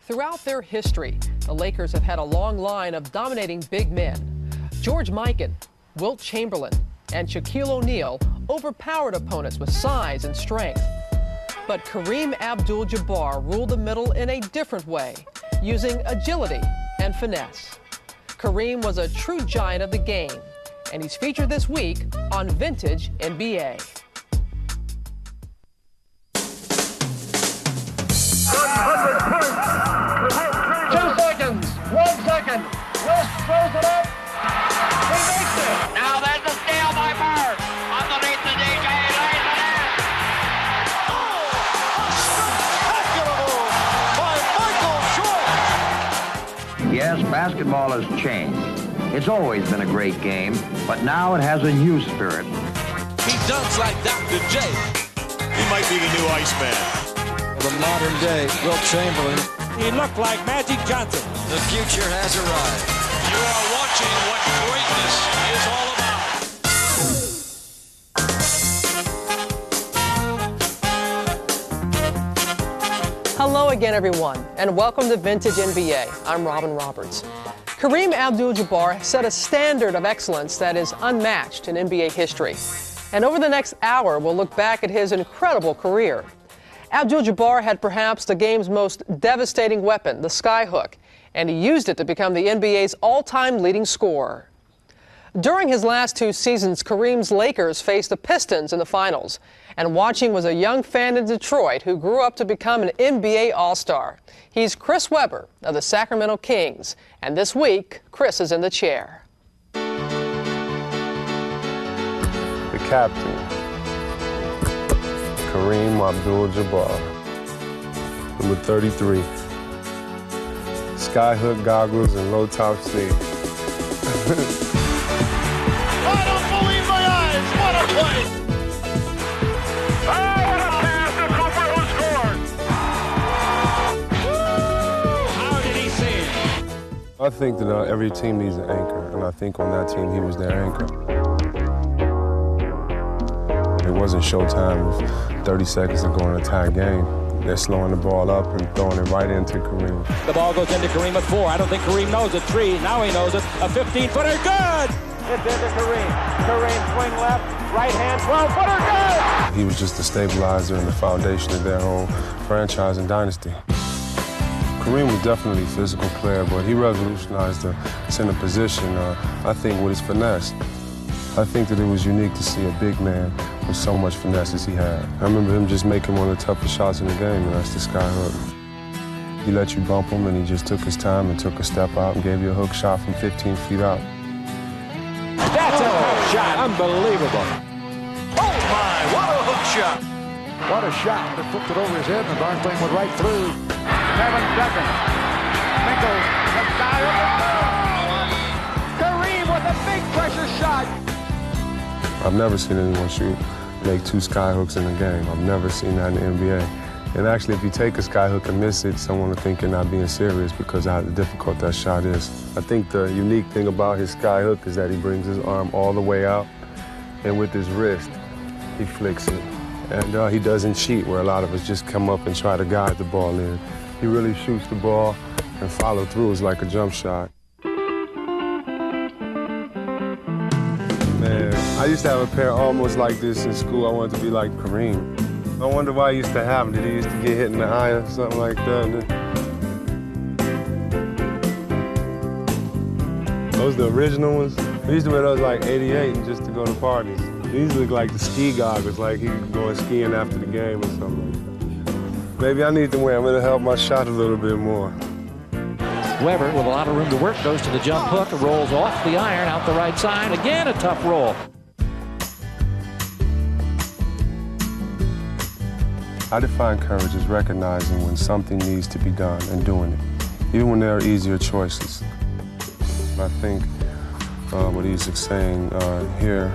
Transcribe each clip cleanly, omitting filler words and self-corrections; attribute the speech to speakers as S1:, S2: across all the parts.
S1: Throughout their history, the Lakers have had a long line of dominating big men. George Mikan, Wilt Chamberlain, and Shaquille O'Neal overpowered opponents with size and strength. But Kareem Abdul-Jabbar ruled the middle in a different way, using agility and finesse. Kareem was a true giant of the game, and he's featured this week on Vintage NBA.
S2: 100 points. 2 seconds. 1 second. West throws it up. He makes it.
S3: Now there's a steal by Bird. Underneath the DJ. Lays it in.
S2: Oh, a spectacular move by Michael Jordan.
S4: Yes, basketball has changed. It's always been a great game, but now it has a new spirit.
S5: He dunks like Dr. J.
S6: He might be the new Iceman.
S5: The modern day Wilt Chamberlain.
S7: He looked like Magic Johnson.
S5: The future has arrived.
S6: You are watching what greatness is
S1: all about. Hello again, everyone, and welcome to Vintage NBA. I'm Robin Roberts. Kareem Abdul-Jabbar set a standard of excellence that is unmatched in NBA history. And over the next hour, we'll look back at his incredible career. Abdul-Jabbar had perhaps the game's most devastating weapon, the skyhook, and he used it to become the NBA's all-time leading scorer. During his last 2 seasons, Kareem's Lakers faced the Pistons in the finals, and watching was a young fan in Detroit who grew up to become an NBA All-Star. He's Chris Webber of the Sacramento Kings, and this week, Chris is in the chair.
S8: The captain, Kareem Abdul-Jabbar, number 33. Skyhook goggles and low-top sneakers.
S2: I don't believe my eyes. What a play. Oh, what a pass to Cooper, who scored.
S7: How did he see it?
S8: I think that every team needs an anchor, and I think on that team he was their anchor. It wasn't showtime with 30 seconds to go in a tie game. They're slowing the ball up and throwing it right into Kareem.
S7: The ball goes into Kareem at 4. I don't think Kareem knows it. 3. Now he knows it. A 15-footer. Good!
S2: It's into Kareem. Kareem swing left. Right hand 12-footer. Good!
S8: He was just the stabilizer and the foundation of their whole franchise and dynasty. Kareem was definitely a physical player, but he revolutionized the center position, I think, with his finesse. I think that it was unique to see a big man with so much finesse as he had. I remember him just making one of the toughest shots in the game, and that's the skyhook. He let you bump him, and he just took his time and took a step out and gave you a hook shot from 15 feet out.
S7: That's a tough shot. Unbelievable.
S2: Oh, my. What a hook shot. What a shot. It flipped it over his head, and the darn thing went right through. 7 seconds. Minkles. The skyhook. Kareem with a big pressure shot.
S8: I've never seen anyone make 2 skyhooks in a game. I've never seen that in the NBA. And actually, if you take a skyhook and miss it, someone will think you're not being serious because of how difficult that shot is. I think the unique thing about his skyhook is that he brings his arm all the way out, and with his wrist, he flicks it. And he doesn't cheat, where a lot of us just come up and try to guide the ball in. He really shoots the ball and follow through. It's like a jump shot. Man, I used to have a pair almost like this in school. I wanted to be like Kareem. I wonder why he used to have them. Did he used to get hit in the eye or something like that? Those the original ones? We used to wear those like 88 just to go to parties. These look like the ski goggles, like he was going skiing after the game or something. Maybe I need to wear them. It'll help my shot a little bit more.
S7: Webber, with a lot of room to work, goes to the jump hook, rolls off the iron, out the right side. Again, a tough roll.
S8: I define courage as recognizing when something needs to be done and doing it, even when there are easier choices. I think what he's saying here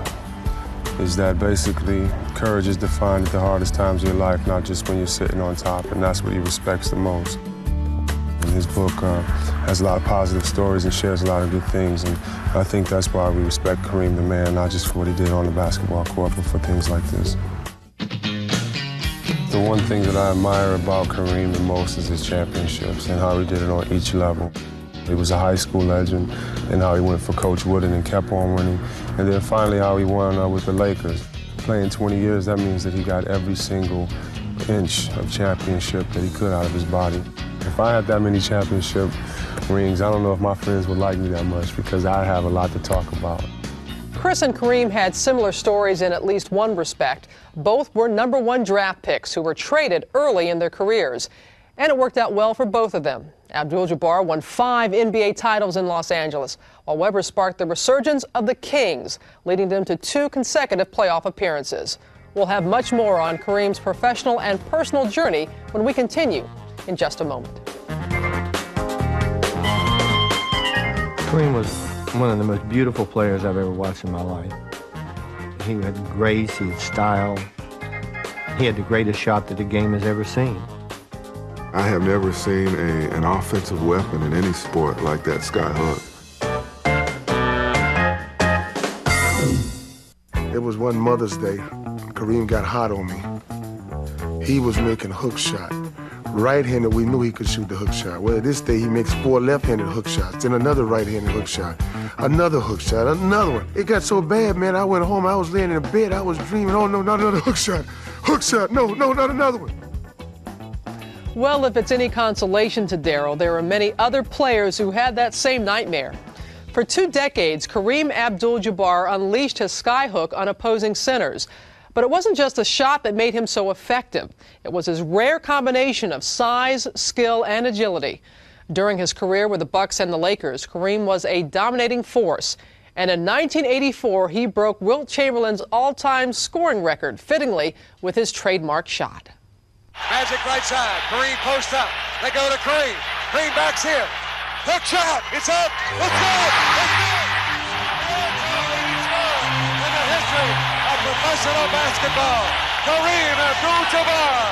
S8: is that basically courage is defined at the hardest times of your life, not just when you're sitting on top, and that's what he respects the most. And his book has a lot of positive stories and shares a lot of good things, and I think that's why we respect Kareem the man, not just for what he did on the basketball court, but for things like this. The the one thing that I admire about Kareem the most is his championships and how he did it on each level. He was a high school legend, and how he went for Coach Wooden and kept on winning, and then finally how he won with the Lakers. Playing 20 years, that means that he got every single inch of championship that he could out of his body. If I had that many championship rings, I don't know if my friends would like me that much, because I have a lot to talk about.
S1: Chris and Kareem had similar stories in at least one respect. Both were #1 draft picks who were traded early in their careers. And it worked out well for both of them. Abdul-Jabbar won 5 NBA titles in Los Angeles, while Webber sparked the resurgence of the Kings, leading them to 2 consecutive playoff appearances. We'll have much more on Kareem's professional and personal journey when we continue in just a moment.
S9: Kareem was one of the most beautiful players I've ever watched in my life. He had grace, he had style. He had the greatest shot that the game has ever seen.
S10: I have never seen an offensive weapon in any sport like that sky hook.
S11: It was one Mother's Day. Kareem got hot on me. He was making a hook shot. Right-handed, we knew he could shoot the hook shot. Well, this day he makes 4 left-handed hook shots, then another right-handed hook shot, another hook shot, another one. It got so bad, man, I went home, I was laying in bed, I was dreaming, oh no, not another hook shot, no, not another one.
S1: Well, if it's any consolation to Darryl, there are many other players who had that same nightmare. For 2 decades, Kareem Abdul-Jabbar unleashed his skyhook on opposing centers. But it wasn't just the shot that made him so effective. It was his rare combination of size, skill, and agility. During his career with the Bucks and the Lakers, Kareem was a dominating force. And in 1984, he broke Wilt Chamberlain's all-time scoring record, fittingly, with his trademark shot.
S6: Magic right side. Kareem post up. They go to Kareem. Kareem backs in. Hook shot. It's up. Let's go. Let's go. In the history of professional basketball, Kareem Abdul-Jabbar.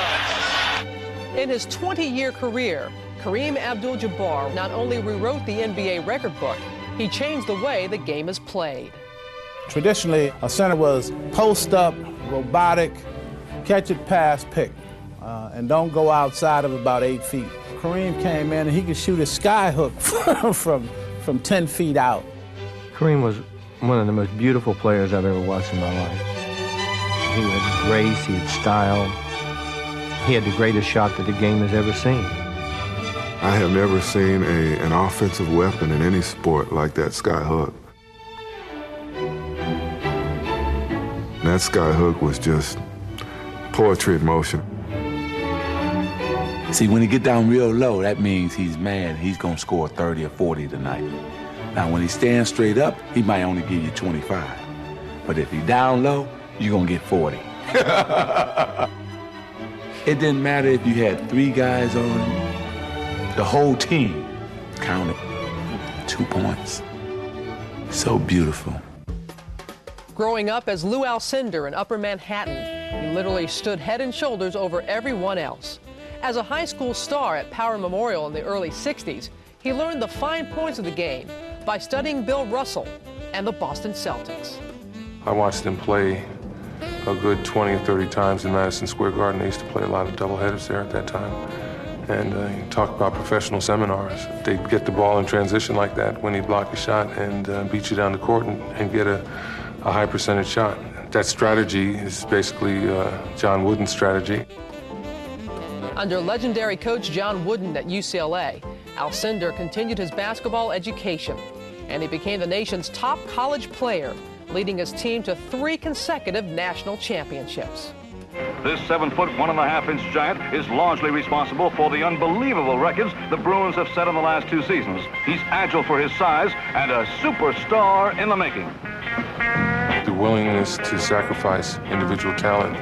S1: In his 20-year career, Kareem Abdul-Jabbar not only rewrote the NBA record book, he changed the way the game is played.
S12: Traditionally, a center was post up, robotic, catch it, pass, pick. And don't go outside of about 8 feet. Kareem came in and he could shoot a sky hook from 10 feet out.
S9: Kareem was one of the most beautiful players I've ever watched in my life. He had grace, he had style. He had the greatest shot that the game has ever seen.
S10: I have never seen an offensive weapon in any sport like that sky hook. And that sky hook was just poetry in motion.
S13: See, when he get down real low, that means he's mad. He's gonna score 30 or 40 tonight. Now, when he stands straight up, he might only give you 25. But if he down low, you're gonna get 40. It didn't matter if you had 3 guys on him. The whole team counted 2 points. So beautiful.
S1: Growing up as Lou Alcindor in Upper Manhattan, he literally stood head and shoulders over everyone else. As a high school star at Power Memorial in the early 60s, he learned the fine points of the game by studying Bill Russell and the Boston Celtics.
S8: I watched them play a good 20 or 30 times in Madison Square Garden. They used to play a lot of doubleheaders there at that time. And you talk about professional seminars. They'd get the ball in transition like that when he'd block a shot and beat you down the court and get a high percentage shot. That strategy is basically John Wooden's strategy.
S1: Under legendary coach John Wooden at UCLA, Alcindor continued his basketball education, and he became the nation's top college player, leading his team to 3 consecutive national championships.
S14: This 7-foot, 1.5-inch giant is largely responsible for the unbelievable records the Bruins have set in the last 2 seasons. He's agile for his size and a superstar in the making.
S8: The willingness to sacrifice individual talent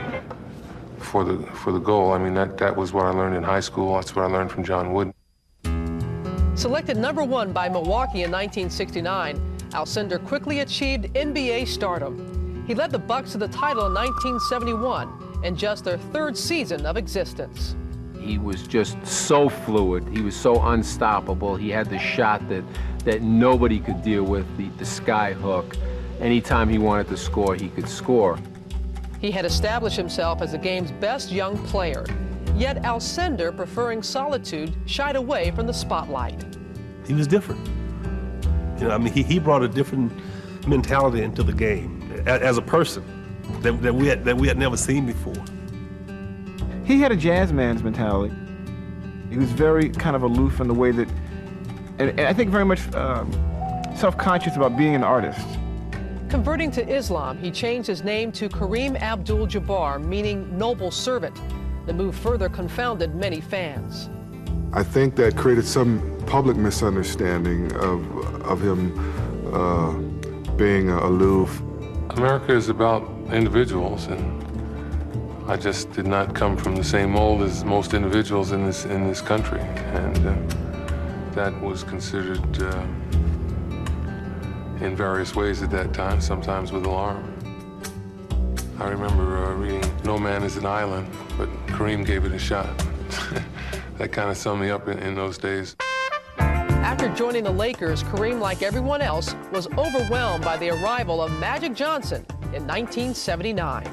S8: for the goal. I mean, that was what I learned in high school. That's what I learned from John Wooden.
S1: Selected #1 by Milwaukee in 1969, Alcindor quickly achieved NBA stardom. He led the Bucks to the title in 1971 in just their 3rd season of existence.
S15: He was just so fluid. He was so unstoppable. He had the shot that nobody could deal with, the sky hook. Anytime he wanted to score, he could score.
S1: He had established himself as the game's best young player. Yet Alcindor, preferring solitude, shied away from the spotlight.
S16: He was different. You know, I mean, he brought a different mentality into the game as a person that we had never seen before.
S17: He had a jazz man's mentality. He was very kind of aloof in the way that, and I think very much self-conscious about being an artist.
S1: Converting to Islam, he changed his name to Kareem Abdul-Jabbar, meaning noble servant. The move further confounded many fans.
S10: I think that created some public misunderstanding of him being aloof.
S8: America is about individuals, and I just did not come from the same mold as most individuals in this country, and that was considered in various ways at that time, sometimes with alarm. I remember reading No Man is an Island, but Kareem gave it a shot. That kind of summed me up in those days.
S1: After joining the Lakers, Kareem, like everyone else, was overwhelmed by the arrival of Magic Johnson in 1979.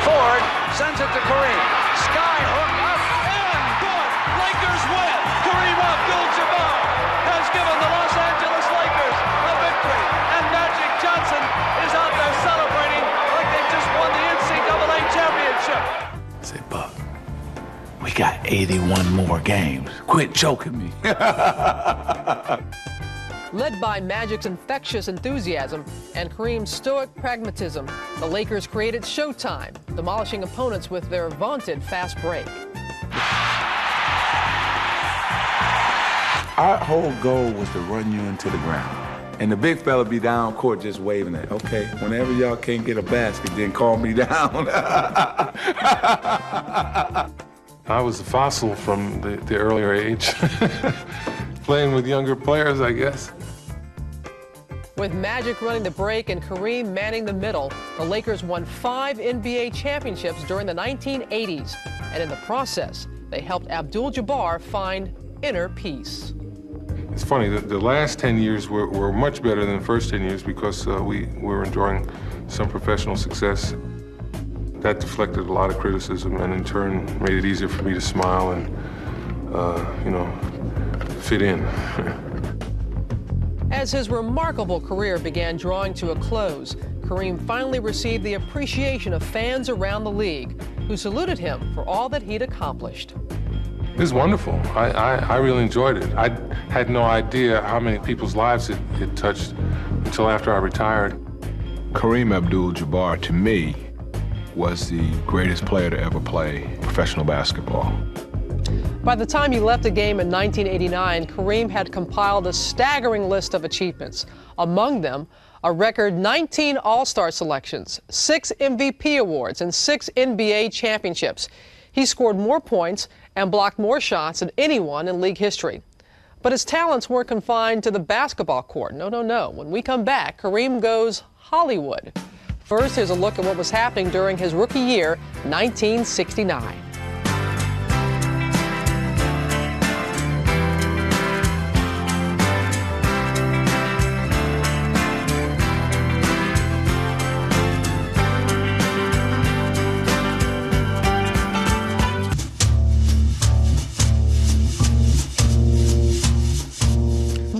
S3: Ford sends it to Kareem. Sky hook up and good. Lakers win. Kareem Abdul-Jabbar has given the Los Angeles Lakers a victory. And Magic Johnson is out there celebrating like they just won the NCAA championship.
S13: Say, Buck, we got 81 more games. Quit choking me.
S1: Led by Magic's infectious enthusiasm and Kareem's stoic pragmatism, the Lakers created Showtime, demolishing opponents with their vaunted fast break.
S13: Our whole goal was to run you into the ground. And the big fella be down court just waving it. Okay, whenever y'all can't get a basket, then call me down.
S8: I was a fossil from the earlier age, playing with younger players, I guess.
S1: With Magic running the break and Kareem manning the middle, the Lakers won 5 NBA championships during the 1980s. And in the process, they helped Abdul-Jabbar find inner peace.
S8: It's funny, the last 10 years were much better than the first 10 years because we were enjoying some professional success. That deflected a lot of criticism and in turn made it easier for me to smile and, fit in.
S1: As his remarkable career began drawing to a close, Kareem finally received the appreciation of fans around the league who saluted him for all that he'd accomplished.
S8: It was wonderful. I really enjoyed it. I had no idea how many people's lives it touched until after I retired.
S18: Kareem Abdul-Jabbar, to me, was the greatest player to ever play professional basketball.
S1: By the time he left the game in 1989, Kareem had compiled a staggering list of achievements. Among them, a record 19 All-Star selections, 6 MVP awards, and 6 NBA championships. He scored more points and blocked more shots than anyone in league history. But his talents weren't confined to the basketball court. No, no, no. When we come back, Kareem goes Hollywood. First, here's a look at what was happening during his rookie year, 1969.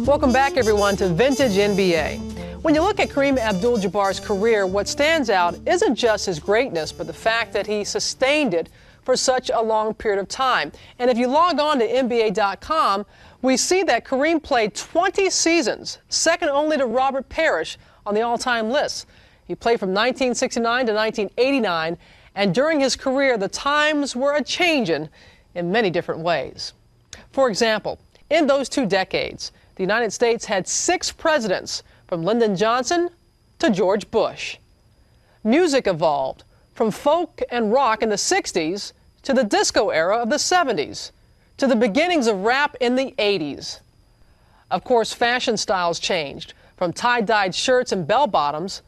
S1: Welcome back, everyone, to Vintage NBA. When you look at Kareem Abdul-Jabbar's career, what stands out isn't just his greatness, but the fact that he sustained it for such a long period of time. And if you log on to NBA.com, we see that Kareem played 20 seasons, second only to Robert Parrish on the all-time list. He played from 1969 to 1989, and during his career, the times were a-changin' in many different ways. For example, in those 2 decades, the United States had 6 presidents, from Lyndon Johnson to George Bush. Music evolved from folk and rock in the 60s to the disco era of the 70s, to the beginnings of rap in the 80s. Of course, fashion styles changed from tie-dyed shirts and bell-bottoms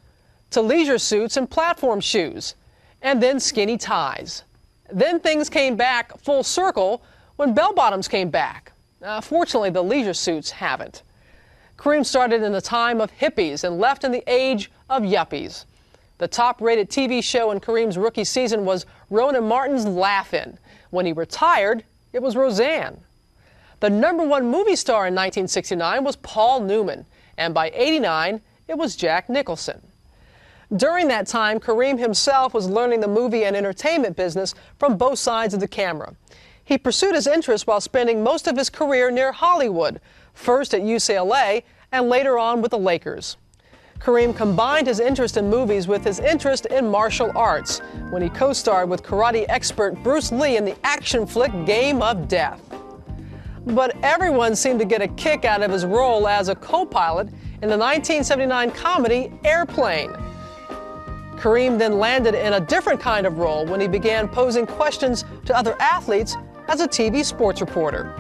S1: to leisure suits and platform shoes, and then skinny ties. Then things came back full circle when bell-bottoms came back. Fortunately, the leisure suits haven't. Kareem started in the time of hippies and left in the age of yuppies. The top-rated TV show in Kareem's rookie season was Rowan and Martin's Laugh-In. When he retired, it was Roseanne. The #1 movie star in 1969 was Paul Newman, and by '89, it was Jack Nicholson. During that time, Kareem himself was learning the movie and entertainment business from both sides of the camera. He pursued his interests while spending most of his career near Hollywood, first at UCLA and later on with the Lakers. Kareem combined his interest in movies with his interest in martial arts when he co-starred with karate expert Bruce Lee in the action flick Game of Death. But everyone seemed to get a kick out of his role as a co-pilot in the 1979 comedy Airplane. Kareem then landed in a different kind of role when he began posing questions to other athletes as a TV sports reporter.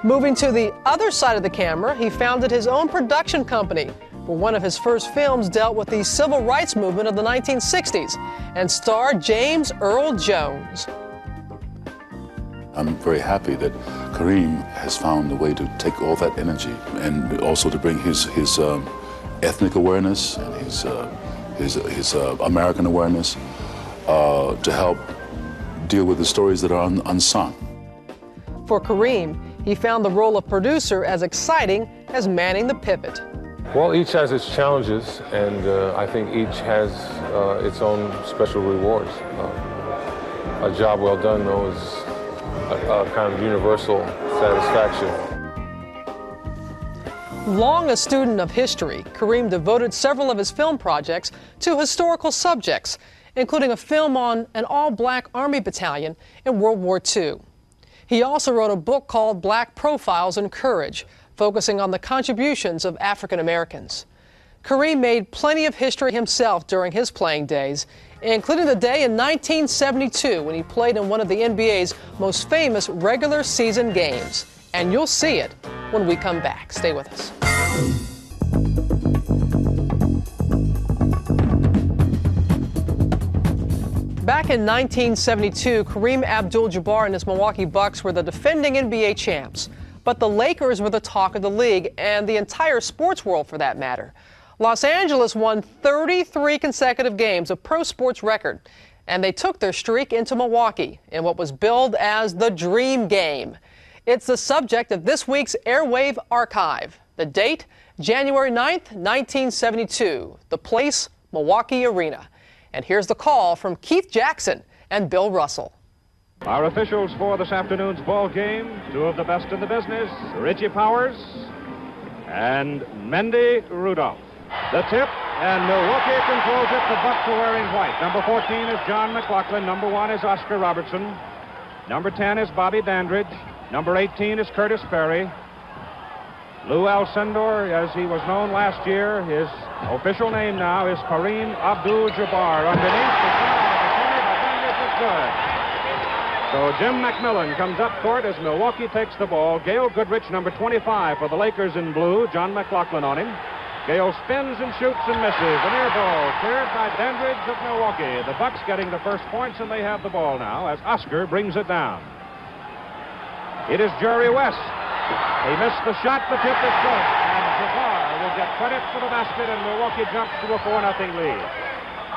S1: Moving to the other side of the camera, he founded his own production company, where one of his first films dealt with the civil rights movement of the 1960s and starred James Earl Jones.
S19: I'm very happy that Kareem has found a way to take all that energy and also to bring his ethnic awareness and his American awareness to help deal with the stories that are unsung.
S1: For Kareem, he found the role of producer as exciting as manning the pivot.
S8: Well, each has its challenges, and I think each has its own special rewards. A job well done, though, is a kind of universal satisfaction.
S1: Long a student of history, Kareem devoted several of his film projects to historical subjects, including a film on an all-black Army battalion in World War II. He also wrote a book called Black Profiles in Courage, focusing on the contributions of African Americans. Kareem made plenty of history himself during his playing days, including the day in 1972 when he played in one of the NBA's most famous regular season games. And you'll see it when we come back. Stay with us. Back in 1972, Kareem Abdul-Jabbar and his Milwaukee Bucks were the defending NBA champs. But the Lakers were the talk of the league and the entire sports world for that matter. Los Angeles won 33 consecutive games, a pro sports record, and they took their streak into Milwaukee in what was billed as the Dream Game. It's the subject of this week's Airwave Archive. The date, January 9th, 1972. The place, Milwaukee Arena. And here's the call from Keith Jackson and Bill Russell.
S20: Our officials for this afternoon's ball game, two of the best in the business, Richie Powers and Mendy Rudolph. The tip, and Milwaukee controls it. The Bucks are wearing white. Number 14 is John McLaughlin. Number 1 is Oscar Robertson. Number 10 is Bobby Dandridge. Number 18 is Curtis Perry. Lou Alcindor, as he was known last year, his official name now is Kareem Abdul-Jabbar. Underneath the Dandridge is good. So Jim McMillan comes up court as Milwaukee takes the ball. Gail Goodrich, number 25 for the Lakers in blue. John McLaughlin on him. Gale spins and shoots and misses. An air ball cleared by Dandridge of Milwaukee. The Bucks getting the first points, and they have the ball now as Oscar brings it down. It is Jerry West. He missed the shot. The tip is good. And Jabbar will get credit for the basket, and Milwaukee jumps to a 4-0 lead.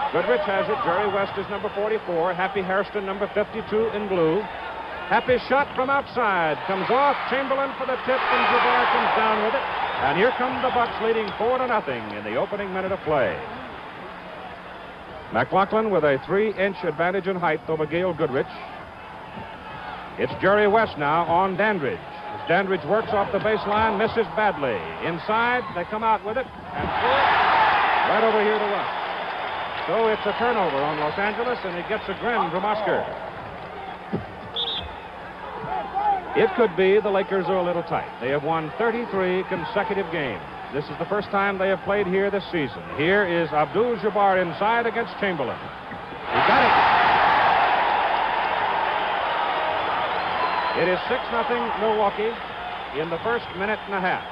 S20: Goodrich has it. Jerry West is number 44. Happy Hairston, number 52 in blue. Happy shot from outside. Comes off. Chamberlain for the tip, and Jabbar comes down with it. And here come the Bucks leading 4-0 in the opening minute of play. McLaughlin with a 3-inch advantage in height over Gail Goodrich. It's Jerry West now on Dandridge. As Dandridge works off the baseline, misses badly. Inside, they come out with it and throw it right over here to West. So it's a turnover on Los Angeles, and he gets a grin from Oscar. It could be the Lakers are a little tight. They have won 33 consecutive games. This is the first time they have played here this season. Here is Abdul-Jabbar inside against Chamberlain. He got it. It is 6-0 Milwaukee in the first minute and a half.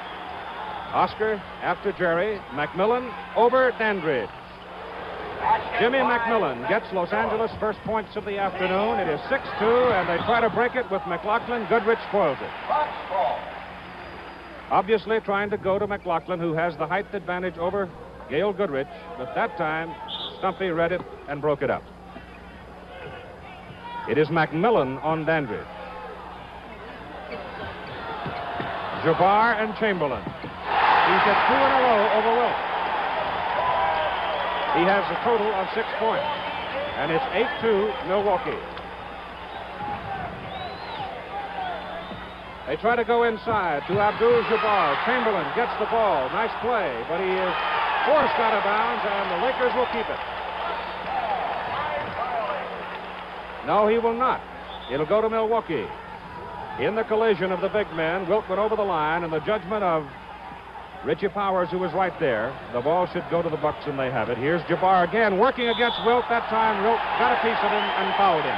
S20: Oscar after Jerry. McMillan over Dandridge. Jimmy McMillan gets Los Angeles' first points of the afternoon. It is 6-2, and they try to break it with McLaughlin. Goodrich spoils it. Obviously trying to go to McLaughlin, who has the height advantage over Gail Goodrich, but that time Stumpy read it and broke it up. It is McMillan on Dandridge. Jabbar and Chamberlain. He's at 2 in a row over Wilt. He has a total of 6 points, and it's 8-2 Milwaukee. They try to go inside to Abdul-Jabbar. Chamberlain gets the ball. Nice play, but he is forced out of bounds, and the Lakers will keep it. No, he will not. It'll go to Milwaukee. In the collision of the big men, Wilt went over the line, and the judgment of Richie Powers, who was right there, the ball should go to the Bucks, and they have it. Here's Jabbar again, working against Wilt. That time, Wilt got a piece of him and fouled him.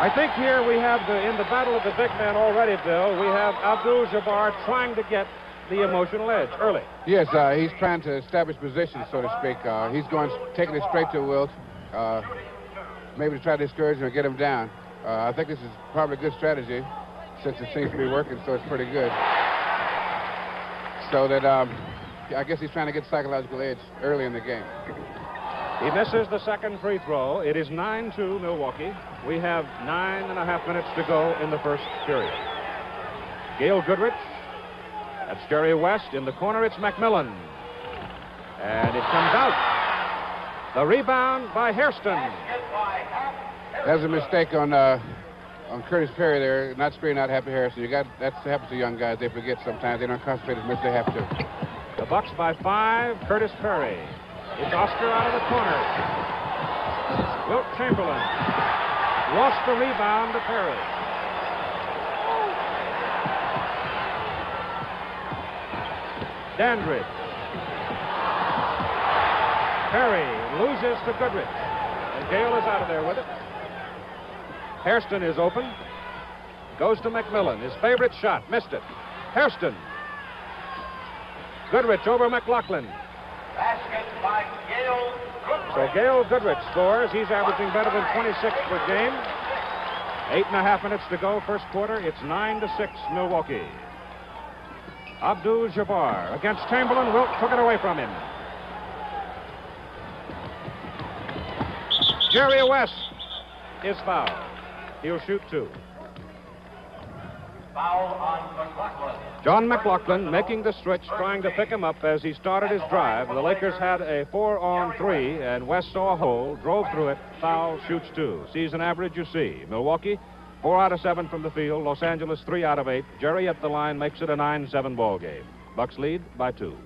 S20: I think here we have, in the battle of the big men already, Bill, we have Abdul-Jabbar trying to get the emotional edge early.
S21: Yes, he's trying to establish position, so to speak. He's taking it straight to Wilt, maybe to try to discourage him and get him down. I think this is probably a good strategy, since it seems to be working, so it's pretty good. So that, I guess he's trying to get psychological edge early in the game.
S20: He misses the second free throw. It is 9-2 Milwaukee. We have 9.5 minutes to go in the first period. Gail Goodrich. That's Jerry West. In the corner, it's McMillan. And it comes out. The rebound by Hairston.
S21: There's a mistake on Curtis Perry there, not screening out Happy Harrison. That happens to young guys. They forget sometimes. They don't concentrate as much as they have to.
S20: The Bucks by 5. Curtis Perry. It's Oscar out of the corner. Wilt Chamberlain lost the rebound to Perry. Dandridge. Perry loses to Goodrich. And Gale is out of there with it. Hairston is open. Goes to McMillan. His favorite shot. Missed it. Hairston. Goodrich over McLaughlin.
S3: Basket by Gail Goodrich.
S20: So Gail Goodrich scores. He's averaging better than 26 per game. 8.5 minutes to go, first quarter. It's 9-6 Milwaukee. Abdul-Jabbar against Chamberlain. Wilt took it away from him. Jerry West is fouled. He'll shoot 2.
S3: Foul on McLaughlin.
S20: John McLaughlin making the switch, trying to pick him up as he started his drive. The Lakers had a 4-on-3, and West saw a hole, drove through it, foul, shoots 2. Season average, you see. Milwaukee, 4 out of 7 from the field. Los Angeles, 3 out of 8. Jerry at the line makes it a 9-7 ball game. Bucks lead by 2.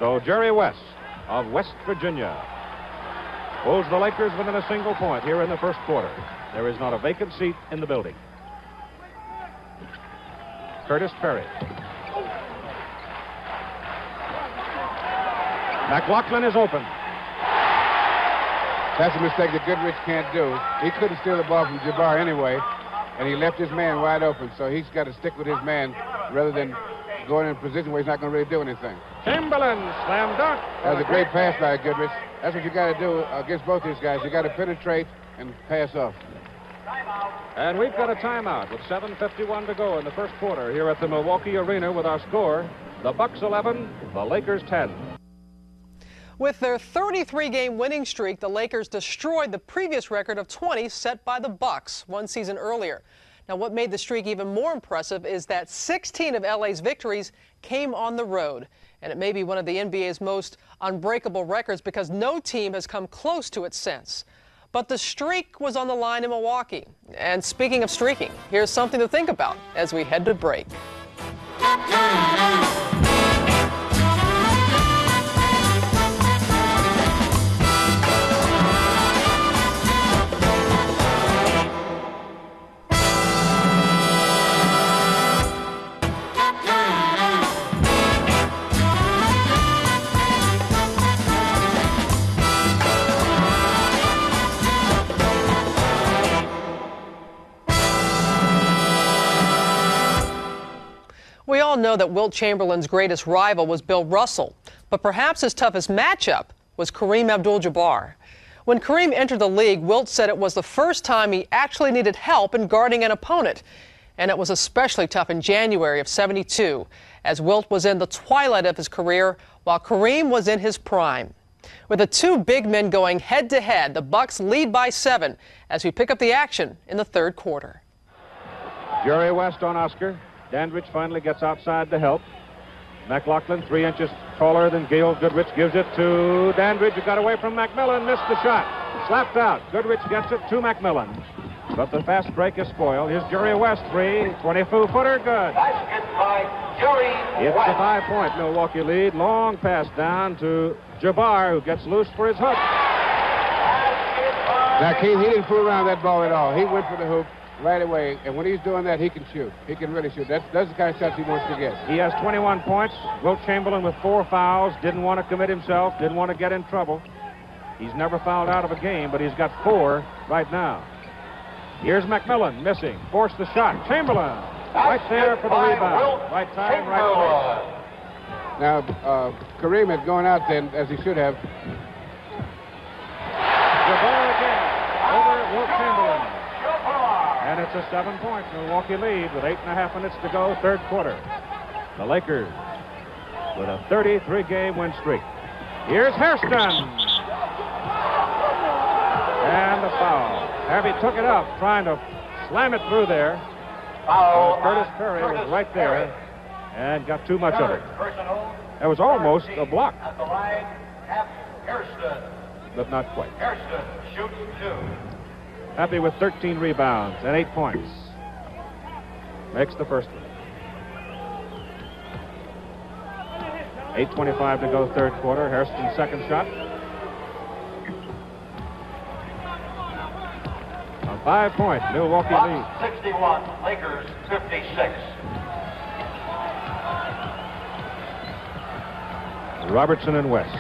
S20: So Jerry West of West Virginia holds the Lakers within a single point here in the first quarter. There is not a vacant seat in the building. Curtis Perry. McLaughlin is open.
S21: That's a mistake that Goodrich can't do. He couldn't steal the ball from Jabbar anyway, and he left his man wide open, so he's got to stick with his man rather than going in a position where he's not going to really do anything.
S20: Chamberlain, slam dunk.
S21: That was a great pass by Goodrich. That's what you got to do against both these guys. You got to penetrate and pass off.
S20: And we've got a timeout with 7:51 to go in the first quarter here at the Milwaukee Arena with our score, the Bucks 11, the Lakers 10.
S1: With their 33-game winning streak, the Lakers destroyed the previous record of 20 set by the Bucks one season earlier. Now, what made the streak even more impressive is that 16 of LA's victories came on the road. And it may be one of the NBA's most unbreakable records because no team has come close to it since. But the streak was on the line in Milwaukee. And speaking of streaking, here's something to think about as we head to break. We all know that Wilt Chamberlain's greatest rival was Bill Russell, but perhaps his toughest matchup was Kareem Abdul-Jabbar. When Kareem entered the league, Wilt said it was the first time he actually needed help in guarding an opponent. And it was especially tough in January of '72, as Wilt was in the twilight of his career while Kareem was in his prime. With the two big men going head-to-head, the Bucks lead by 7 as we pick up the action in the third quarter.
S20: Jerry West on Oscar. Dandridge finally gets outside to help. McLaughlin, 3 inches taller than Gail Goodrich, gives it to Dandridge, who got away from McMillan, missed the shot. Slapped out. Goodrich gets it to McMillan. But the fast break is spoiled. Here's Jerry West, 3, 22-footer, good.
S3: Basket by Jerry
S20: It's
S3: West.
S20: a 5-point Milwaukee lead. Long pass down to Jabbar, who gets loose for his hook.
S21: Now, Keith, he didn't fool around that ball at all. He went for the hoop right away, and when he's doing that, he can shoot. He can really shoot. That's the kind of shots he wants to get.
S20: He has 21 points. Wilt Chamberlain with 4 fouls. Didn't want to commit himself. Didn't want to get in trouble. He's never fouled out of a game, but he's got 4 right now. Here's McMillan missing. Forced the shot. Chamberlain right there for the rebound. Right time, right place.
S21: Now, Kareem had gone out then, as he should have.
S20: Jabbar again over Wilt Chamberlain. And it's a 7-point Milwaukee lead with 8.5 minutes to go, third quarter. The Lakers with a 33-game win streak. Here's Hairston. And the foul. Harvey took it up, trying to slam it through there. Curtis Perry was right there and got too much of it. It was almost a block.
S3: At the line, Hairston.
S20: But not quite.
S3: Hairston shoots 2.
S20: Happy with 13 rebounds and 8 points. Makes the first one. 8:25 to go, third quarter. Hairston's second shot. A 5-point Milwaukee lead.
S3: 61, Lakers 56.
S20: Robertson and West.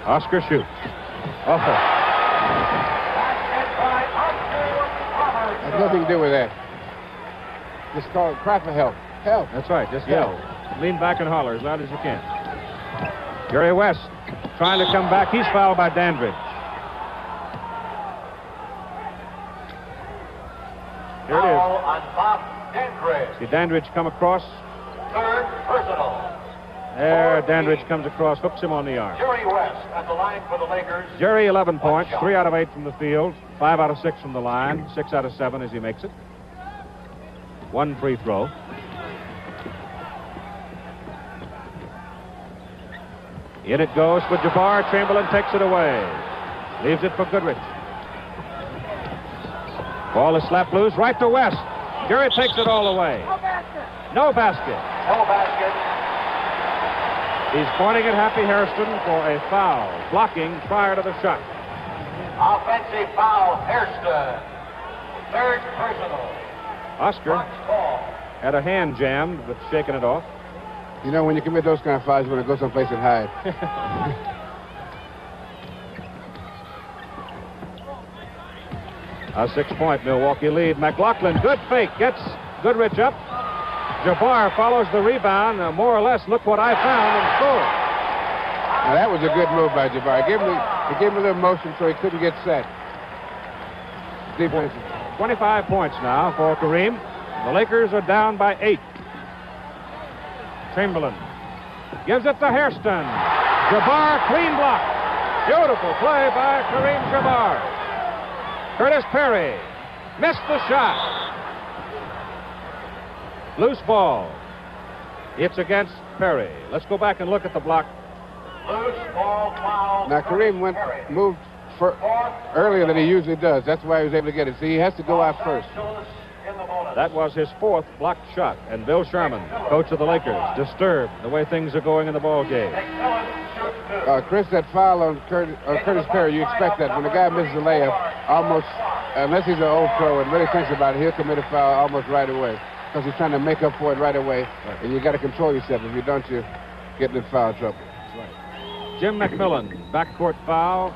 S20: Oscar shoots. Oh.
S21: Has nothing to do with that. Just cry for help. Help.
S20: That's right. Just yell. Lean back and holler as loud as you can. Jerry West trying to come back. He's fouled by Dandridge. Here it is.
S3: Foul on Bob Dandridge.
S20: See Dandridge come across.
S3: Third personal.
S20: There, Dandridge comes across, hooks him on the arm.
S3: Jerry West at the line for the Lakers.
S20: Jerry, 11 points, 3 out of 8 from the field, 5 out of 6 from the line, 6 out of 7 as he makes it. 1 free throw. In it goes for Jabbar. Chamberlain takes it away. Leaves it for Goodrich. Ball is slapped loose, right to West. Jerry takes it all away. No basket.
S3: No basket.
S20: He's pointing at Happy Hairston for a foul, blocking prior to the shot.
S3: Offensive foul, Hairston. Third personal.
S20: Oscar had a hand jammed, but shaking it off.
S21: You know, when you commit those kind of fouls, you want to go someplace and hide.
S20: A 6-point Milwaukee lead. McLaughlin, good fake, gets Goodrich up. Jabbar follows the rebound. More or less, look what I found, and scores.
S21: Now, that was a good move by Jabbar. He gave him a little motion so he couldn't get set. Defense.
S20: 25 points now for Kareem. The Lakers are down by 8. Chamberlain gives it to Hairston. Jabbar, clean block. Beautiful play by Kareem Jabbar. Curtis Perry missed the shot. Loose ball. It's against Perry. Let's go back and look at the block.
S3: Loose ball foul.
S21: Now, Kareem moved earlier than he usually does. That's why he was able to get it. See, he has to go out first.
S20: That was his 4th blocked shot. And Bill Sherman, coach of the Lakers, disturbed the way things are going in the ball game.
S21: Chris, that foul on Curtis Perry, you expect that. When a guy misses a layup, almost, unless he's an old pro and really thinks about it, he'll commit a foul almost right away. Because he's trying to make up for it right away. Right. And you got to control yourself. If you don't, you get in foul trouble.
S20: That's right. Jim McMillan, backcourt foul,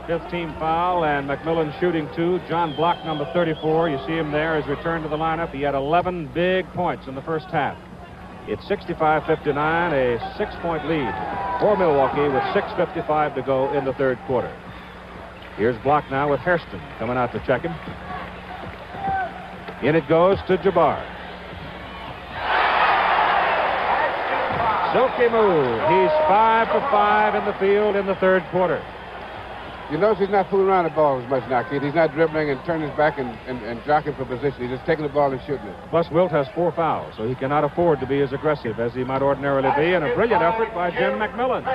S20: 5th team foul, and McMillan shooting 2. John Block, number 34. You see him there, his return to the lineup. He had 11 big points in the first half. It's 65-59, a 6-point lead for Milwaukee with 6:55 to go in the third quarter. Here's Block now with Hairston coming out to check him. In it goes to Jabbar. silky move. He's 5 for 5 in the field in the third quarter.
S21: You notice he's not fooling around the ball as much now, kid. He's not dribbling and turning his back and jockeying for position. He's just taking the ball and shooting it.
S20: Plus, Wilt has 4 fouls, so he cannot afford to be as aggressive as he might ordinarily be, and a brilliant effort by Jim McMillan.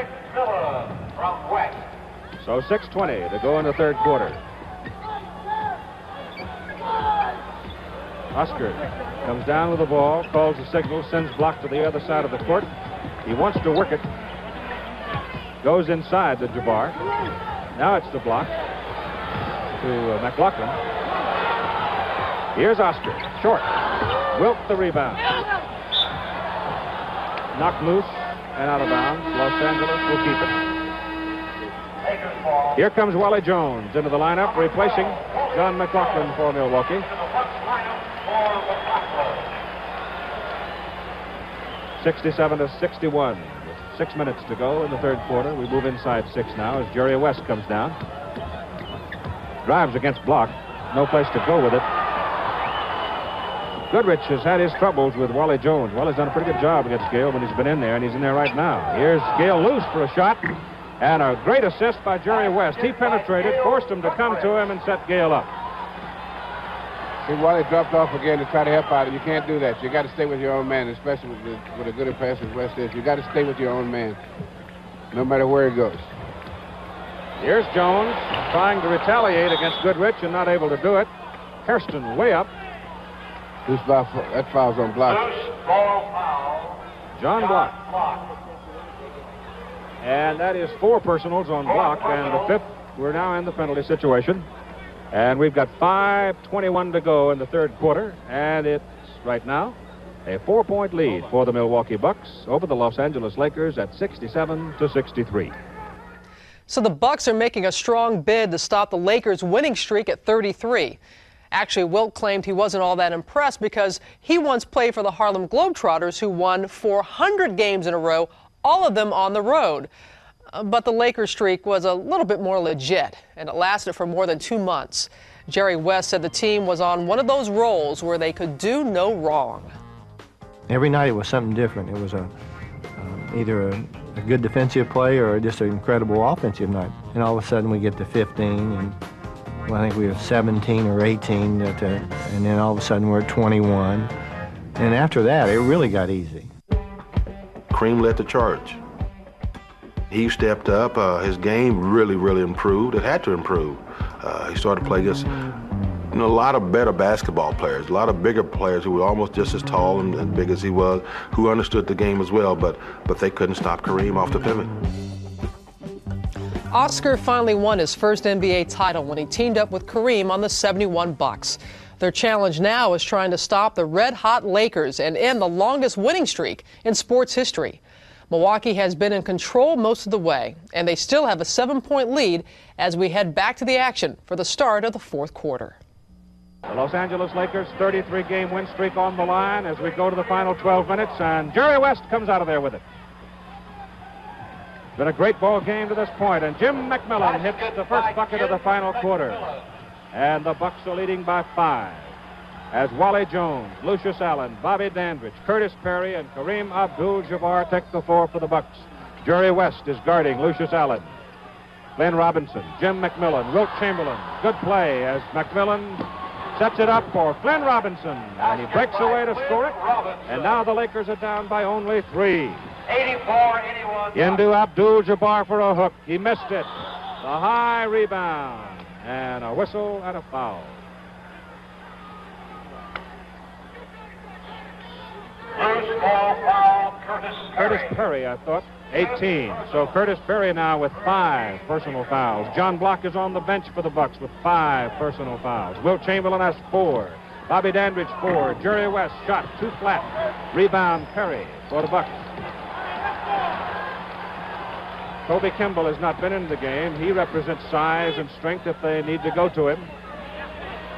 S20: So 6:20 to go in the third quarter. Oscar comes down with the ball, calls the signal, sends Block to the other side of the court. He wants to work it. Goes inside to Jabbar. Now it's the Block to McLaughlin. Here's Oscar, short. Wilt the rebound. Knocked loose and out of bounds. Los Angeles will keep it. Here comes Wally Jones into the lineup, replacing John McLaughlin for Milwaukee. 67-61. 6 minutes to go in the third quarter. We move inside 6 now as Jerry West comes down. Drives against Block. No place to go with it. Goodrich has had his troubles with Wally Jones. Wally's done a pretty good job against Gale when he's been in there, and he's in there right now. Here's Gale loose for a shot, and a great assist by Jerry West. He penetrated, forced him to come to him, and set Gale up.
S21: See, Wally dropped off again to try to help out. You can't do that. You got to stay with your own man, especially with a good pass as West is. You got to stay with your own man, no matter where he goes.
S20: Here's Jones trying to retaliate against Goodrich and not able to do it. Hairston way up.
S21: That foul's on Block.
S20: John Block. And that is 4 personals on Block, and the 5th, we're now in the penalty situation. And we've got 5:21 to go in the third quarter, and it's right now a 4-point lead for the Milwaukee Bucks over the Los Angeles Lakers at 67-63.
S1: So the Bucks are making a strong bid to stop the Lakers' winning streak at 33. Actually, Wilt claimed he wasn't all that impressed because he once played for the Harlem Globetrotters, who won 400 games in a row, all of them on the road. But the Lakers streak was a little bit more legit, and it lasted for more than 2 months. Jerry West said the team was on one of those rolls where they could do no wrong.
S9: Every night it was something different. It was either a good defensive play or just an incredible offensive night. And all of a sudden we get to 15, and well, I think we have 17 or 18, and then all of a sudden we're at 21. And after that, it really got easy.
S4: Kareem led the charge. He stepped up. His game really improved. It had to improve. He started to play against a lot of better basketball players, a lot of bigger players who were almost just as tall and big as he was, who understood the game as well, but they couldn't stop Kareem off the pivot.
S1: Oscar finally won his first NBA title when he teamed up with Kareem on the 71 Bucks. Their challenge now is trying to stop the red-hot Lakers and end the longest winning streak in sports history. Milwaukee has been in control most of the way, and they still have a 7-point lead as we head back to the action for the start of the fourth quarter.
S20: The Los Angeles Lakers 33-game win streak on the line as we go to the final 12 minutes, and Jerry West comes out of there with it. Been a great ball game to this point, and Jim McMillan hits the first bucket of the final quarter. And the Bucks are leading by 5. As Wally Jones, Lucius Allen, Bobby Dandridge, Curtis Perry, and Kareem Abdul-Jabbar take the floor for the Bucks. Jerry West is guarding Lucius Allen. Glenn Robinson, Jim McMillan, Wilt Chamberlain. Good play as McMillan sets it up for Glenn Robinson, and he breaks away to score it. And now the Lakers are down by only 3.
S3: 84-81.
S20: Into Abdul-Jabbar for a hook. He missed it. The high rebound, and a whistle and a foul.
S3: First ball foul,
S20: Curtis Perry, I thought, 18. So Curtis Perry now with 5 personal fouls. John Block is on the bench for the Bucks with 5 personal fouls. Wilt Chamberlain has 4. Bobby Dandridge 4. Jerry West shot too flat. Rebound Perry for the Bucks. Kobe Kimball has not been in the game. He represents size and strength if they need to go to him.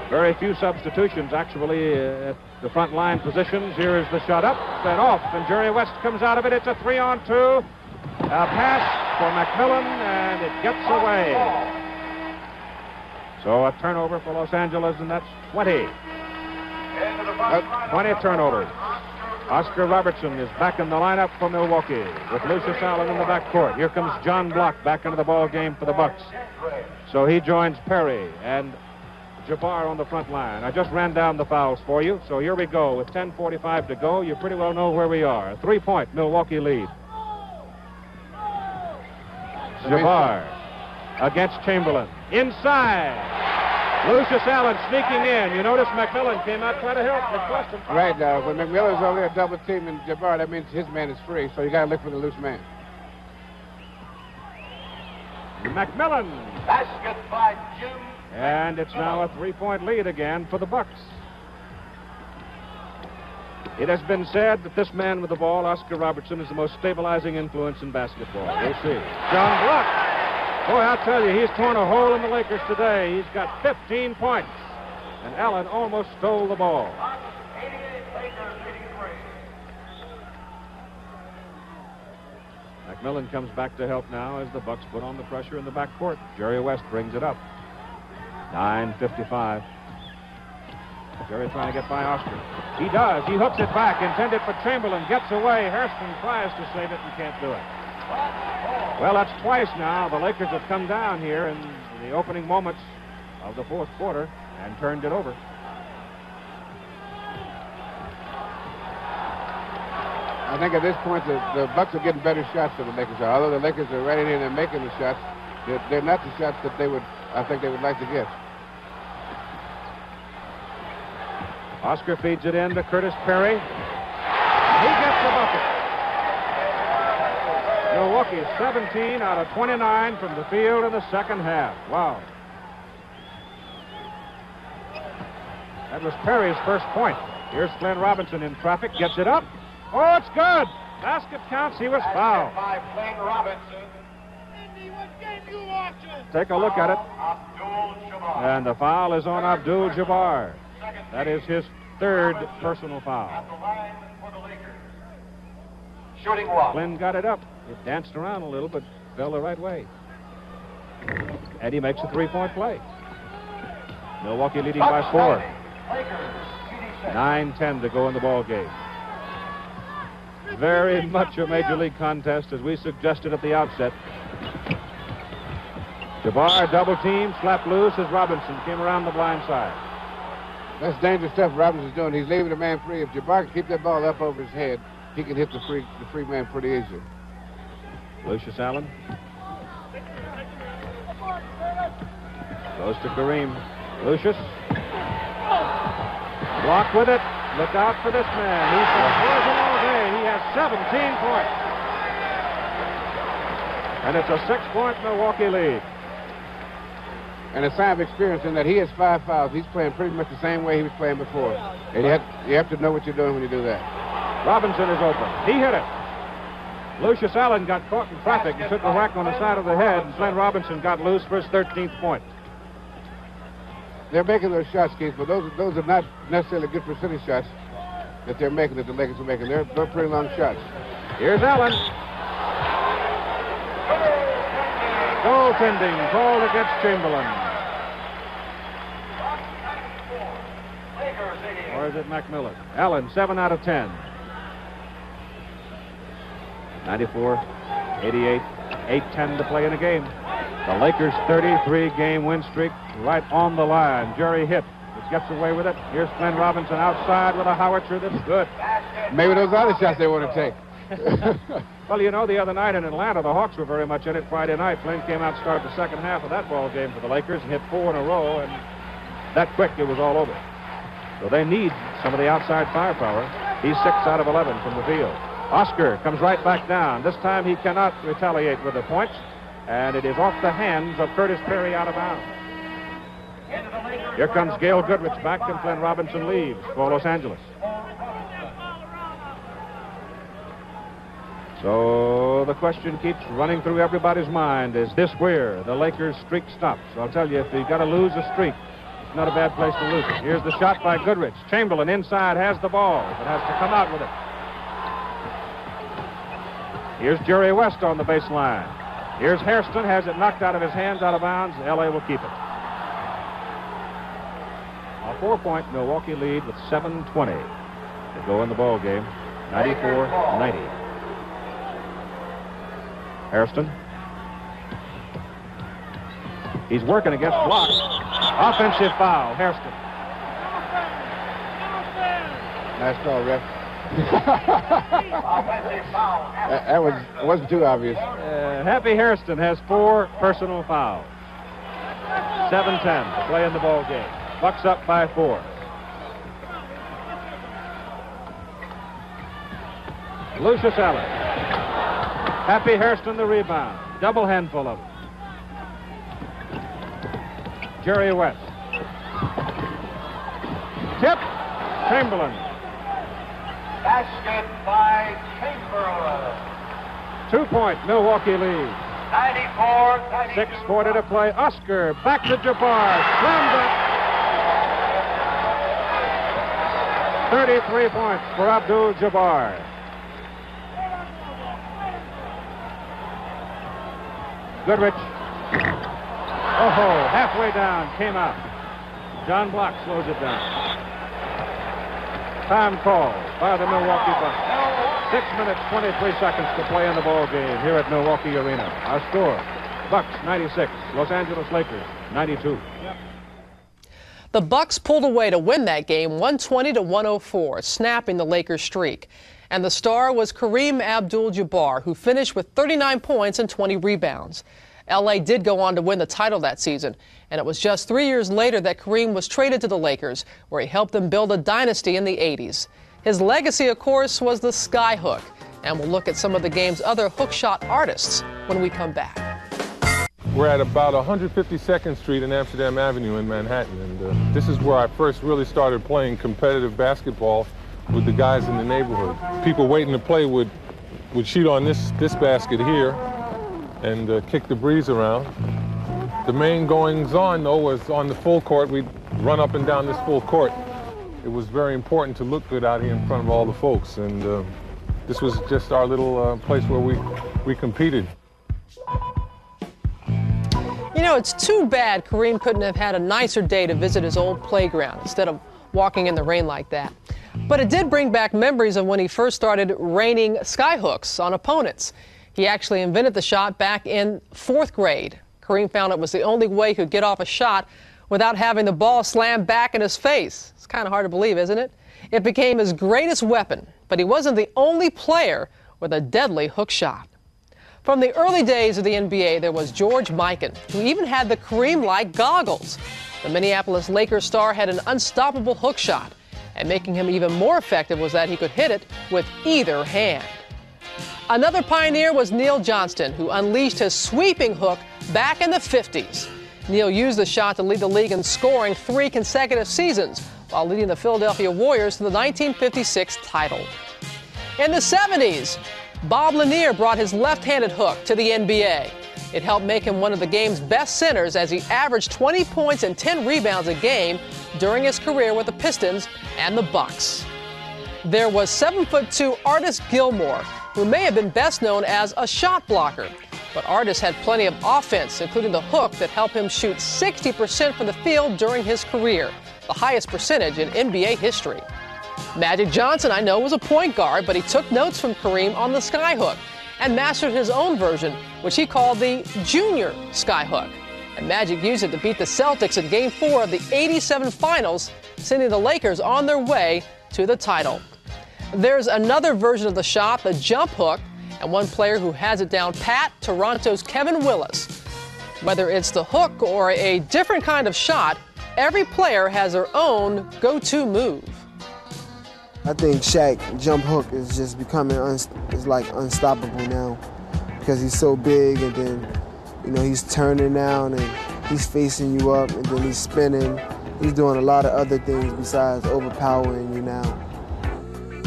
S20: Very few substitutions, actually, at the front line positions. Here is the shot up and off, and Jerry West comes out of it. It's a 3-on-2. A pass for McMillan, and it gets away. So a turnover for Los Angeles, and that's 20. 20 turnovers. Oscar Robertson is back in the lineup for Milwaukee with Lucius Allen in the backcourt. Here comes John Block back into the ball game for the Bucks. So he joins Perry and Jabbar on the front line. I just ran down the fouls for you, so here we go. With 10:45 to go, you pretty well know where we are. A 3-point Milwaukee lead. Jabbar against Chamberlain. Inside. Lucius Allen sneaking in. You notice McMillan came out trying to help.
S21: Right now, when McMillan's over there double teaming Jabbar, that means his man is free, so you got to look for the loose man.
S20: McMillan.
S3: Basket by Jim.
S20: And it's now a 3-point lead again for the Bucks. It has been said that this man with the ball, Oscar Robertson, is the most stabilizing influence in basketball. We'll see. John Block. Boy, I'll tell you, he's torn a hole in the Lakers today. He's got 15 points. And Allen almost stole the ball. McMillan comes back to help now as the Bucks put on the pressure in the backcourt. Jerry West brings it up. 9:55. Jerry trying to get by Oscar. He does. He hooks it back. Intended for Chamberlain. Gets away. Hairston tries to save it and can't do it. Well, that's twice now. The Lakers have come down here in the opening moments of the fourth quarter and turned it over.
S21: I think at this point the Bucks are getting better shots than the Lakers are. Although the Lakers are running in and making the shots, they're not the shots that I think they would like to get.
S20: Oscar feeds it in to Curtis Perry. He gets the bucket. Milwaukee 17 out of 29 from the field in the second half. Wow. That was Perry's first point. Here's Glenn Robinson in traffic. Gets it up. Oh, it's good. Basket counts. He was fouled.
S3: By Glenn Robinson.
S20: Take a look at it. And the foul is on Abdul-Jabbar. That is his third personal foul.
S3: Shooting one.
S20: Glenn got it up. It danced around a little, but fell the right way. And he makes a 3-point play. Milwaukee leading by 4. 9:10 to go in the ball game. Very much a major league contest, as we suggested at the outset. Jabbar double team, slapped loose as Robinson came around the blind side.
S21: That's dangerous stuff Robinson's doing. He's leaving the man free. If Jabbar can keep that ball up over his head, he can hit the free man pretty easily.
S20: Lucius Allen goes to Kareem. Lucius. Block with it. Look out for this man. He's been closing all day. He has 17 points. And it's a 6-point Milwaukee lead.
S21: And a sign of experience in that he has 5 fouls. He's playing pretty much the same way he was playing before. And you have to know what you're doing when you do that.
S20: Robinson is open. He hit it. Lucius Allen got caught in traffic and took a whack on the side of the head, and Glenn Robinson got loose for his 13th point.
S21: They're making those shots, Keith, but those are not necessarily good percentage shots that they're making, that the Lakers are making. They're pretty long shots.
S20: Here's Allen. Goaltending called against Chamberlain. Or is it McMillan? Allen, 7 out of 10. 94, 88, 8-10 to play in a game. The Lakers' 33-game win streak right on the line. Jerry hit. It gets away with it. Here's Glenn Robinson outside with a howitzer that's good.
S21: Maybe those are the shots they want to take.
S20: Well, you know, the other night in Atlanta, the Hawks were very much in it Friday night. Flynn came out and started the second half of that ball game for the Lakers and hit 4 in a row, and that quick it was all over. So they need some of the outside firepower. He's 6 out of 11 from the field. Oscar comes right back down. This time he cannot retaliate with the points, and it is off the hands of Curtis Perry out of bounds. Here comes Gail Goodrich back, and Glenn Robinson leaves for Los Angeles. So the question keeps running through everybody's mind, is this where the Lakers' streak stops? So I'll tell you, if you've got to lose a streak, it's not a bad place to lose it. Here's the shot by Goodrich. Chamberlain inside has the ball, but has to come out with it. Here's Jerry West on the baseline. Here's Hairston, has it knocked out of his hands, out of bounds. L.A. will keep it. A 4-point Milwaukee lead with 7:20 to go in the ball game. 94-90. Hairston. He's working against blocks. Offensive foul, Hairston.
S21: Nice call, ref. That wasn't too obvious.
S20: Happy Hairston has 4 personal fouls. 7-10 to play in the ball game. Bucks up by 4. Lucius Allen. Happy Hairston the rebound. Double handful of them. Jerry West. Tip. Chamberlain.
S3: Basket by Chamberlain.
S20: 2-point Milwaukee lead.
S3: 94-92.
S20: 6:40 to play. Oscar back to Jabbar. Slammed it. 33 points for Abdul-Jabbar. Goodrich. Oh, halfway down, came out. John Block slows it down. Time call by the Milwaukee Bucks. 6 minutes, 23 seconds to play in the ball game here at Milwaukee Arena. Our score, Bucks 96, Los Angeles Lakers 92.
S1: The Bucks pulled away to win that game 120-104, snapping the Lakers' streak. And the star was Kareem Abdul-Jabbar, who finished with 39 points and 20 rebounds. LA did go on to win the title that season, and it was just 3 years later that Kareem was traded to the Lakers, where he helped them build a dynasty in the 80s. His legacy, of course, was the skyhook, and we'll look at some of the game's other hookshot artists when we come back.
S8: We're at about 152nd Street and Amsterdam Avenue in Manhattan, and this is where I first really started playing competitive basketball with the guys in the neighborhood. People waiting to play would shoot on this basket here and kick the breeze around. The main goings-on, though, was on the full court. We'd run up and down this full court. It was very important to look good out here in front of all the folks, and this was just our little place where we competed.
S1: You know, it's too bad Kareem couldn't have had a nicer day to visit his old playground instead of walking in the rain like that. But it did bring back memories of when he first started raining skyhooks on opponents. He actually invented the shot back in 4th grade. Kareem found it was the only way he could get off a shot without having the ball slammed back in his face. It's kind of hard to believe, isn't it? It became his greatest weapon, but he wasn't the only player with a deadly hook shot. From the early days of the NBA, there was George Mikan, who even had the Kareem-like goggles. The Minneapolis Lakers star had an unstoppable hook shot, and making him even more effective was that he could hit it with either hand. Another pioneer was Neil Johnston, who unleashed his sweeping hook back in the 50s. Neil used the shot to lead the league in scoring 3 consecutive seasons, while leading the Philadelphia Warriors to the 1956 title. In the 70s, Bob Lanier brought his left-handed hook to the NBA. It helped make him one of the game's best centers, as he averaged 20 points and 10 rebounds a game during his career with the Pistons and the Bucks. There was 7'2" Artis Gilmore, who may have been best known as a shot blocker. But Artis had plenty of offense, including the hook that helped him shoot 60% from the field during his career, the highest percentage in NBA history. Magic Johnson, I know, was a point guard, but he took notes from Kareem on the skyhook and mastered his own version, which he called the Junior Skyhook. And Magic used it to beat the Celtics in Game 4 of the '87 Finals, sending the Lakers on their way to the title. There's another version of the shot, the jump hook, and one player who has it down pat, Toronto's Kevin Willis. Whether it's the hook or a different kind of shot, every player has their own go-to move.
S5: I think Shaq jump hook is just becoming unstoppable now, because he's so big, and then he's turning down and he's facing you up, and then he's spinning. He's doing a lot of other things besides overpowering you now.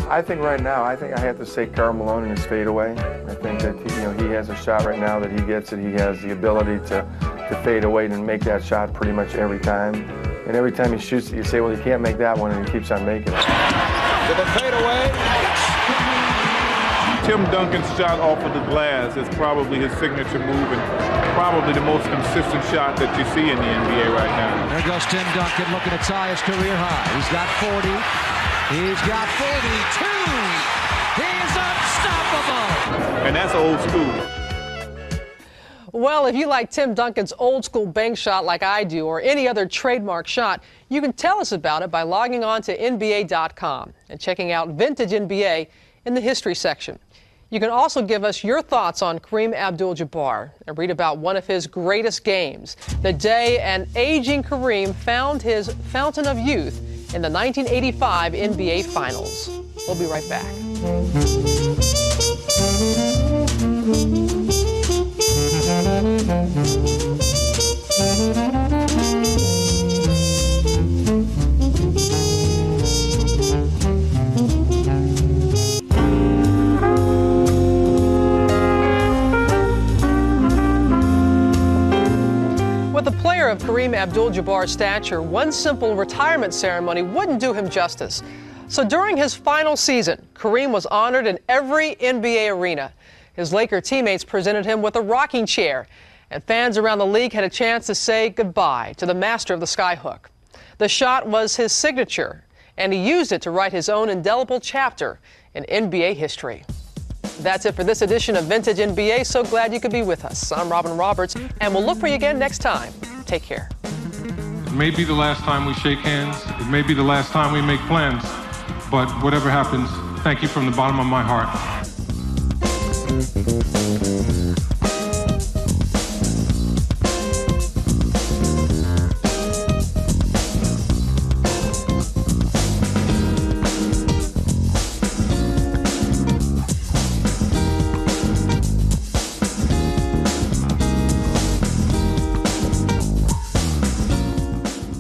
S8: I think right now, I have to say Karl Malone and his fadeaway. I think that he has a shot right now that he gets it. He has the ability to fade away and make that shot pretty much every time. And every time he shoots it, you say, well, he can't make that one, and he keeps on making it.
S22: To the fadeaway. Tim Duncan's shot off of the glass is probably his signature move, and probably the most consistent shot that you see in the NBA right now.
S23: There goes Tim Duncan looking to tie his career high. He's got 40. He's got 42.
S3: He's unstoppable.
S22: And that's old school.
S1: Well, if you like Tim Duncan's old school bank shot like I do, or any other trademark shot, you can tell us about it by logging on to NBA.com and checking out Vintage NBA in the history section. You can also give us your thoughts on Kareem Abdul-Jabbar and read about one of his greatest games, the day an aging Kareem found his fountain of youth in the 1985 NBA Finals. We'll be right back. With a player of Kareem Abdul-Jabbar's stature, one simple retirement ceremony wouldn't do him justice. So during his final season, Kareem was honored in every NBA arena. His Laker teammates presented him with a rocking chair, and fans around the league had a chance to say goodbye to the master of the skyhook. The shot was his signature, and he used it to write his own indelible chapter in NBA history. That's it for this edition of Vintage NBA. So glad you could be with us. I'm Robin Roberts, and we'll look for you again next time. Take care.
S2: It may be the last time we shake hands. It may be the last time we make plans. But whatever happens, thank you from the bottom of my heart.